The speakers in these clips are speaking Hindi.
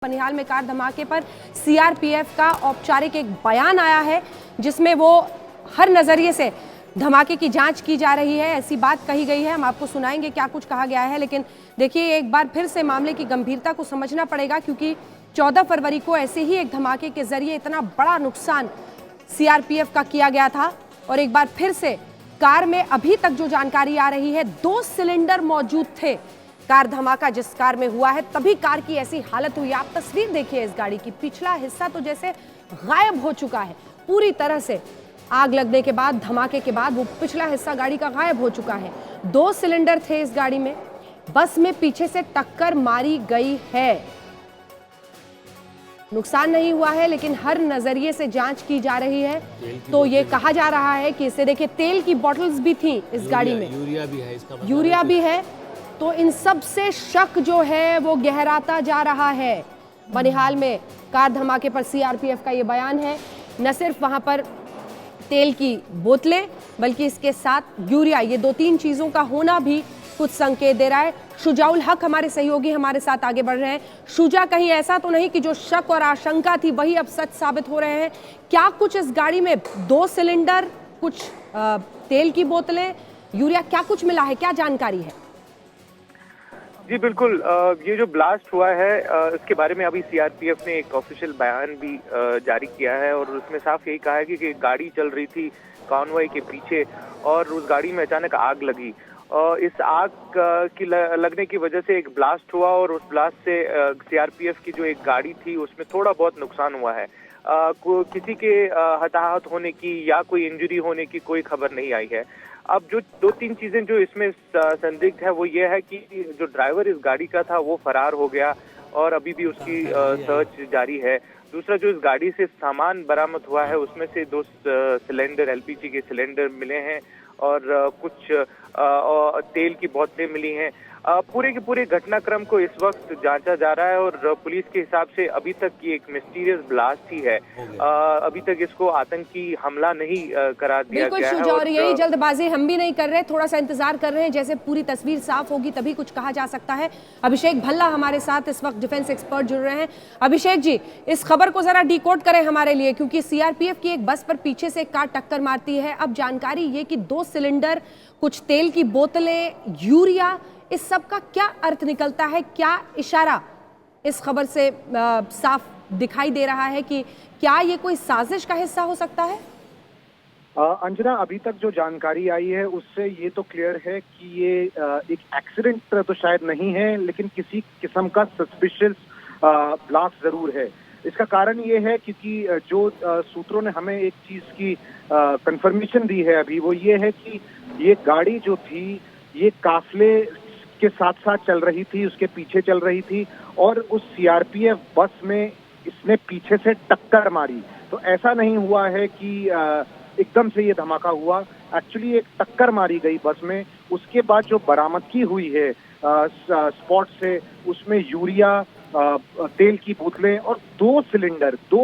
बनिहाल में कार धमाके पर सीआरपीएफ का औपचारिक एक बयान आया है जिसमें वो हर नजरिए से धमाके की जांच की जा रही है, ऐसी बात कही गई है। हम आपको सुनाएंगे क्या कुछ कहा गया है, लेकिन देखिए एक बार फिर से मामले की गंभीरता को समझना पड़ेगा क्योंकि 14 फरवरी को ऐसे ही एक धमाके के जरिए इतना बड़ा नुकसान सीआरपीएफ का किया गया था। और एक बार फिर से कार में अभी तक जो जानकारी आ रही है 2 सिलेंडर मौजूद थे। कार धमाका जिस कार में हुआ है तभी कार की ऐसी हालत हुई। आप तस्वीर देखिए इस गाड़ी की, पिछला हिस्सा तो जैसे गायब हो चुका है पूरी तरह से। आग लगने के बाद, धमाके के बाद वो पिछला हिस्सा गाड़ी का गायब हो चुका है। 2 सिलेंडर थे इस गाड़ी में। बस में पीछे से टक्कर मारी गई है। नुकसान नहीं हुआ है लेकिन हर नजरिए से जांच की जा रही है। तो ये कहा जा रहा है कि इससे देखिए तेल की बोतल्स भी थी इस गाड़ी में, यूरिया भी है, इसका मतलब यूरिया भी है। तो इन सब से शक जो है वो गहराता जा रहा है। बनिहाल में कार धमाके पर सीआरपीएफ का ये बयान है। न सिर्फ वहां पर तेल की बोतलें बल्कि इसके साथ यूरिया, ये 2-3 चीजों का होना भी कुछ संकेत दे रहा है। शुजाउल हक हमारे सहयोगी हमारे साथ आगे बढ़ रहे हैं। शुजा, कहीं ऐसा तो नहीं कि जो शक और आशंका थी वही अब सच साबित हो रहे हैं? क्या कुछ इस गाड़ी में 2 सिलेंडर, कुछ तेल की बोतलें, यूरिया, क्या कुछ मिला है, क्या जानकारी है? जी बिल्कुल, ये जो ब्लास्ट हुआ है इसके बारे में अभी सीआरपीएफ ने एक ऑफिशियल बयान भी जारी किया है और उसमें साफ यही कहा है कि गाड़ी चल रही थी कॉन्वॉय के पीछे और उस गाड़ी में अचानक आग लगी। इस आग की लगने की वजह से एक ब्लास्ट हुआ और उस ब्लास्ट से सीआरपीएफ की जो एक गाड़ी थी उसमें थोड़ा बहुत नुकसान हुआ है। किसी के हताहत होने की या कोई इंजरी होने की कोई खबर नहीं आई है। अब जो 2-3 चीजें जो इसमें संदिग्ध है वो ये है कि जो ड्राइवर इस गाड़ी का था वो फरार हो गया और अभी भी उसकी सर्च जारी है। दूसरा, जो इस गाड़ी से सामान बरामद हुआ है उसमें से 2 सिलेंडर, एलपीजी के सिलेंडर मिले हैं और कुछ तेल की बोतलें मिली हैं। पूरे के पूरे घटनाक्रम को इस वक्त जांचा जा रहा है और पुलिस के हिसाब से अभी तक ये एक मिस्टीरियस ब्लास्ट ही है। अभी तक इसको आतंकी हमला नहीं करार दिया गया है। और यही जल्दबाजी हम भी नहीं कर रहे, थोड़ा सा इंतजार कर रहे हैं, जैसे पूरी तस्वीर साफ होगी तभी कुछ कहा जा सकता है। अभिषेक भल्ला हमारे साथ इस वक्त डिफेंस एक्सपर्ट जुड़ रहे हैं। अभिषेक जी, इस खबर को जरा डिकोड करें हमारे लिए, क्योंकि सीआरपीएफ की एक बस पर पीछे से एक कार टक्कर मारती है। अब जानकारी ये कि 2 सिलेंडर, कुछ तेल की बोतलें, यूरिया, इस सब का क्या अर्थ निकलता है? क्या इशारा इस खबर से साफ दिखाई दे रहा है कि क्या ये कोई साजिश का हिस्सा हो सकता है? अंजना, अभी तक जो जानकारी आई है उससे ये तो क्लियर है कि ये एक एक्सीडेंट तो शायद नहीं है, लेकिन किसी किस्म का सस्पिशियस ब्लास्ट जरूर है। इसका कारण ये है क्योंकि जो सूत्रों ने हमें एक चीज की कंफर्मेशन दी है अभी, वो ये है कि ये गाड़ी जो थी ये काफले के साथ साथ चल रही थी, उसके पीछे चल रही थी और उस सीआरपीएफ बस में इसने पीछे से टक्कर मारी। तो ऐसा नहीं हुआ है कि एकदम से ये धमाका हुआ। एक्चुअली एक टक्कर मारी गई बस में। उसके बाद जो बरामदगी हुई है स्पॉट से, उसमें यूरिया, तेल की बोतलें और 2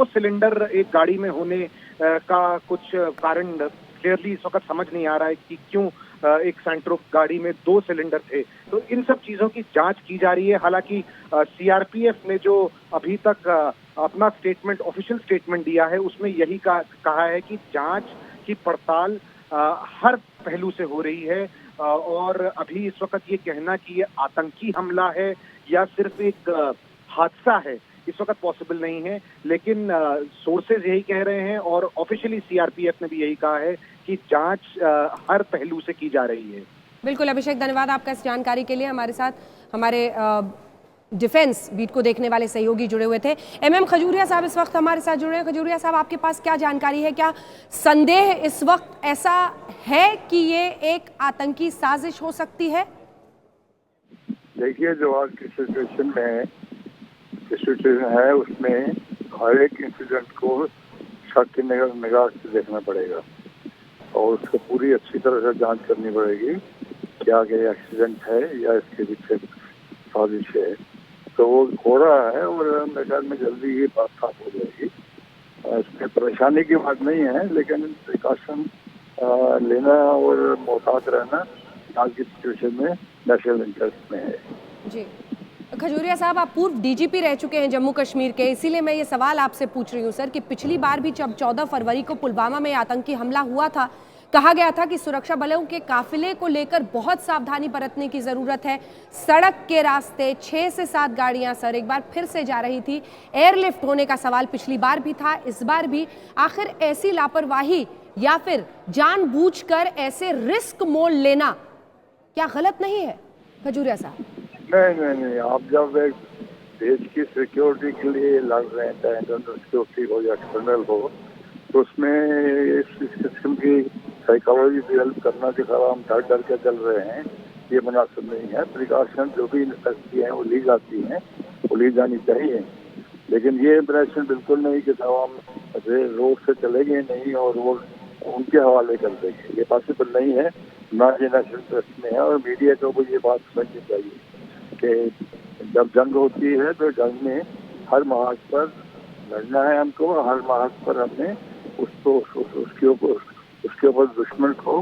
सिलेंडर एक गाड़ी में होने का कुछ कारण क्लियरली इस वक्त समझ नहीं आ रहा है कि क्यों एक सेंट्रो गाड़ी में 2 सिलेंडर थे। तो इन सब चीजों की जांच की जा रही है। हालांकि सीआरपीएफ ने जो अभी तक अपना स्टेटमेंट, ऑफिशियल स्टेटमेंट दिया है, उसमें यही कहा है कि जांच की पड़ताल हर पहलू से हो रही है और अभी इस वक्त ये कहना कि ये आतंकी हमला है या सिर्फ एक हादसा है, इस वक्त पॉसिबल नहीं है। लेकिन सोर्सेज यही कह रहे हैं और ऑफिशियली सीआरपीएफ ने भी यही कहा है कि जांच हर पहलू से की जा रही है। बिल्कुल अभिषेक, धन्यवाद आपका इस जानकारी के लिए। हमारे साथ हमारे डिफेंस बीट को देखने वाले सहयोगी जुड़े हुए थे। एमएम खजूरिया साहब इस वक्त हमारे साथ जुड़े हैं। खजूरिया साहब, आपके पास क्या जानकारी है? क्या संदेह इस वक्त ऐसा है कि ये एक आतंकी साजिश हो सकती है? देखिए, जो आज की सिचुएशन है उसमें हर एक इंसिडेंट को शक की निगाह से देखना पड़ेगा और उसको पूरी अच्छी तरह से जांच करनी पड़ेगी क्या ये एक्सीडेंट है या इसके पीछे साजिश है। तो वो हो रहा है और मेरे ख्याल में जल्दी ये बात साफ हो जाएगी। इसमें परेशानी की बात नहीं है, लेकिन प्रिकॉशन लेना और मोहतात रहना आज की सिचुएशन में नेशनल इंटरेस्ट में है। जी। खजूरिया साहब, आप पूर्व डीजीपी रह चुके हैं जम्मू कश्मीर के, इसीलिए मैं ये सवाल आपसे पूछ रही हूँ सर कि पिछली बार भी जब 14 फरवरी को पुलवामा में आतंकी हमला हुआ था, कहा गया था कि सुरक्षा बलों के काफिले को लेकर बहुत सावधानी बरतने की जरूरत है। सड़क के रास्ते 6 से 7 गाड़ियां सर एक बार फिर से जा रही थी। एयरलिफ्ट होने का सवाल पिछली बार भी था, इस बार भी। आखिर ऐसी लापरवाही या फिर जानबूझकर ऐसे रिस्क मोल लेना क्या गलत नहीं है खजूरिया साहब? नहीं, आप जब एक देश की सिक्योरिटी के लिए लड़ रहे हैं, चाहे इंटरनल सिक्योरिटी हो या एक्सटर्नल हो, तो उसमें इस किस्म की साइकोलॉजी डेवलप करना कि सारा हम डर के चल रहे हैं, ये मुनासिब नहीं है। प्रिकॉशन जो भी नेसेसिटी है वो ली जाती हैं, वो ली जानी चाहिए, लेकिन ये इंप्रेशन बिल्कुल नहीं कि साहब हम रोड से चलेंगे नहीं और वो उनके हवाले कर देंगे, ये पॉसिबल नहीं है, ना ये नेशनल इंटरेस्ट में है। और मीडिया को भी ये बात समझनी चाहिए कि जब जंग होती है तो जंग में हर महाज पर लड़ना है हमको, हर महाज पर हमने उसको उसके ऊपर दुश्मन को